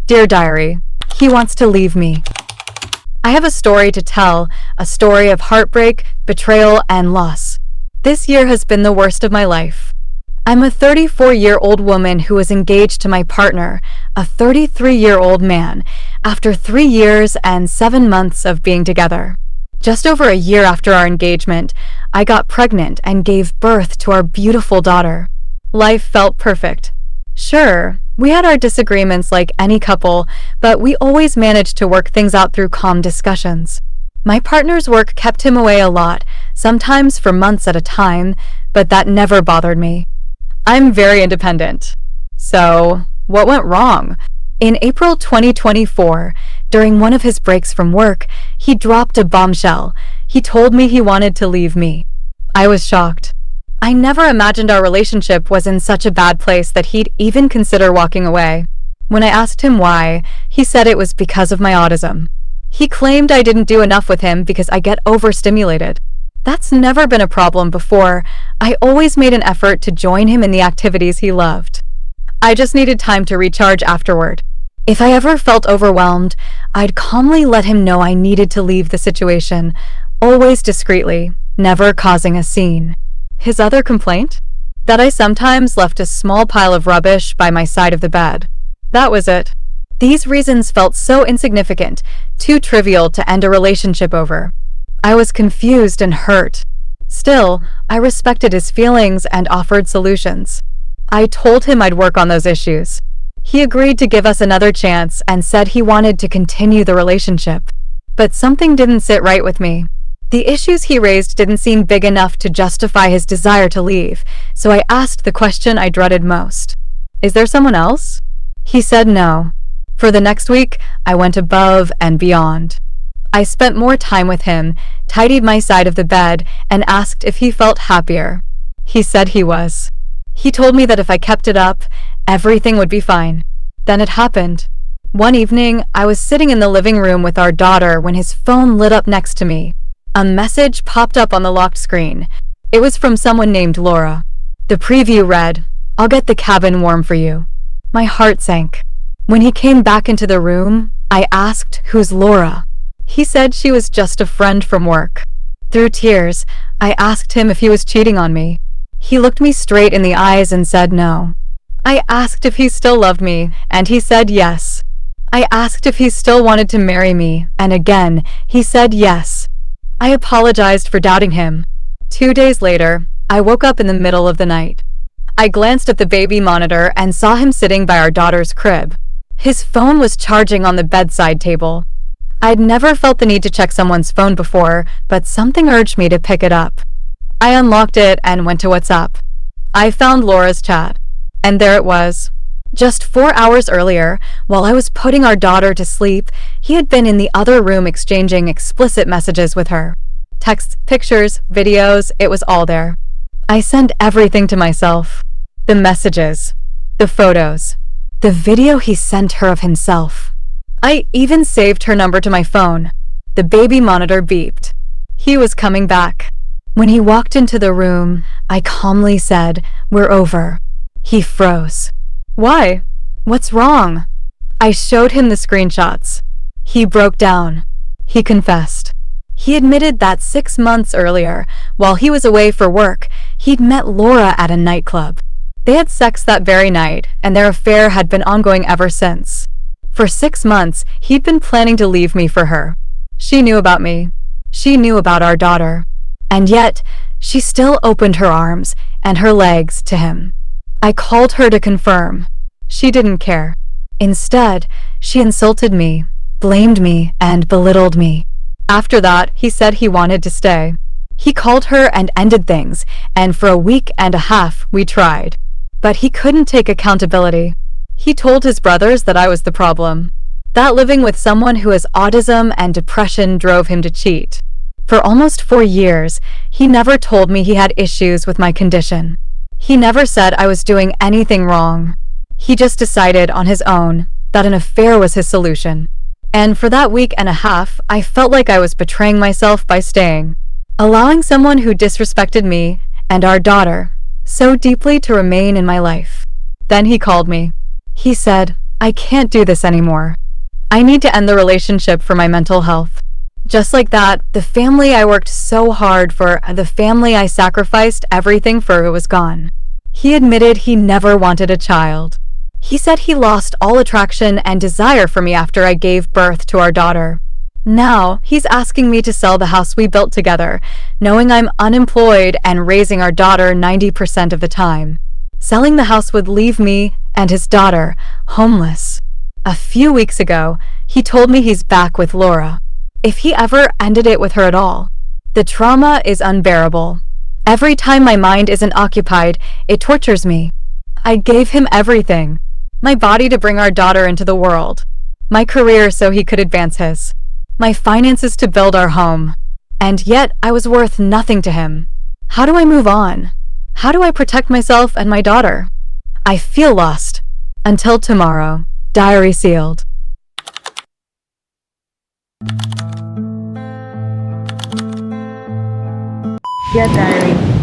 Dear Diary, he wants to leave me. I have a story to tell, a story of heartbreak, betrayal, and loss. This year has been the worst of my life. I'm a 34-year-old woman who was engaged to my partner, a 33-year-old man, after 3 years and 7 months of being together. Just over a year after our engagement, I got pregnant and gave birth to our beautiful daughter. Life felt perfect. Sure, we had our disagreements like any couple, but we always managed to work things out through calm discussions. My partner's work kept him away a lot, sometimes for months at a time, but that never bothered me. I'm very independent. So, what went wrong? In April 2024, during one of his breaks from work, he dropped a bombshell. He told me he wanted to leave me. I was shocked. I never imagined our relationship was in such a bad place that he'd even consider walking away. When I asked him why, he said it was because of my autism. He claimed I didn't do enough with him because I get overstimulated. That's never been a problem before. I always made an effort to join him in the activities he loved. I just needed time to recharge afterward. If I ever felt overwhelmed, I'd calmly let him know I needed to leave the situation, always discreetly, never causing a scene. His other complaint? That I sometimes left a small pile of rubbish by my side of the bed. That was it. These reasons felt so insignificant, too trivial to end a relationship over. I was confused and hurt. Still, I respected his feelings and offered solutions. I told him I'd work on those issues. He agreed to give us another chance and said he wanted to continue the relationship. But something didn't sit right with me. The issues he raised didn't seem big enough to justify his desire to leave, so I asked the question I dreaded most. Is there someone else? He said no. For the next week, I went above and beyond. I spent more time with him, tidied my side of the bed, and asked if he felt happier. He said he was. He told me that if I kept it up, everything would be fine. Then it happened. One evening, I was sitting in the living room with our daughter when his phone lit up next to me. A message popped up on the locked screen. It was from someone named Laura. The preview read, "I'll get the cabin warm for you." My heart sank. When he came back into the room, I asked, "Who's Laura?" He said she was just a friend from work. Through tears, I asked him if he was cheating on me. He looked me straight in the eyes and said no. I asked if he still loved me, and he said yes. I asked if he still wanted to marry me, and again, he said yes. I apologized for doubting him. 2 days later, I woke up in the middle of the night. I glanced at the baby monitor and saw him sitting by our daughter's crib. His phone was charging on the bedside table. I'd never felt the need to check someone's phone before, but something urged me to pick it up. I unlocked it and went to WhatsApp. I found Laura's chat, and there it was. Just 4 hours earlier, while I was putting our daughter to sleep, he had been in the other room exchanging explicit messages with her. Texts, pictures, videos, it was all there. I sent everything to myself. The messages, the photos, the video he sent her of himself. I even saved her number to my phone. The baby monitor beeped. He was coming back. When he walked into the room, I calmly said, "We're over." He froze. Why? What's wrong? I showed him the screenshots. He broke down. He confessed. He admitted that 6 months earlier, while he was away for work, he'd met Laura at a nightclub. They had sex that very night, and their affair had been ongoing ever since. For 6 months, he'd been planning to leave me for her. She knew about me. She knew about our daughter. And yet, she still opened her arms and her legs to him. I called her to confirm. She didn't care. Instead, she insulted me, blamed me, and belittled me. After that, he said he wanted to stay. He called her and ended things, and for a week and a half, we tried. But he couldn't take accountability. He told his brothers that I was the problem. That living with someone who has autism and depression drove him to cheat. For almost 4 years, he never told me he had issues with my condition. He never said I was doing anything wrong. He just decided on his own that an affair was his solution. And for that week and a half, I felt like I was betraying myself by staying, allowing someone who disrespected me and our daughter so deeply to remain in my life. Then he called me. He said, I can't do this anymore. I need to end the relationship for my mental health. Just like that, the family I worked so hard for, the family I sacrificed everything for, was gone. He admitted he never wanted a child. He said he lost all attraction and desire for me after I gave birth to our daughter. Now, he's asking me to sell the house we built together, knowing I'm unemployed and raising our daughter 90% of the time. Selling the house would leave me and his daughter homeless. A few weeks ago, he told me he's back with Laura. If he ever ended it with her at all. The trauma is unbearable. Every time my mind isn't occupied, it tortures me. I gave him everything. My body to bring our daughter into the world. My career so he could advance his. My finances to build our home. And yet, I was worth nothing to him. How do I move on? How do I protect myself and my daughter? I feel lost. Until tomorrow. Diary sealed. Dear Diary,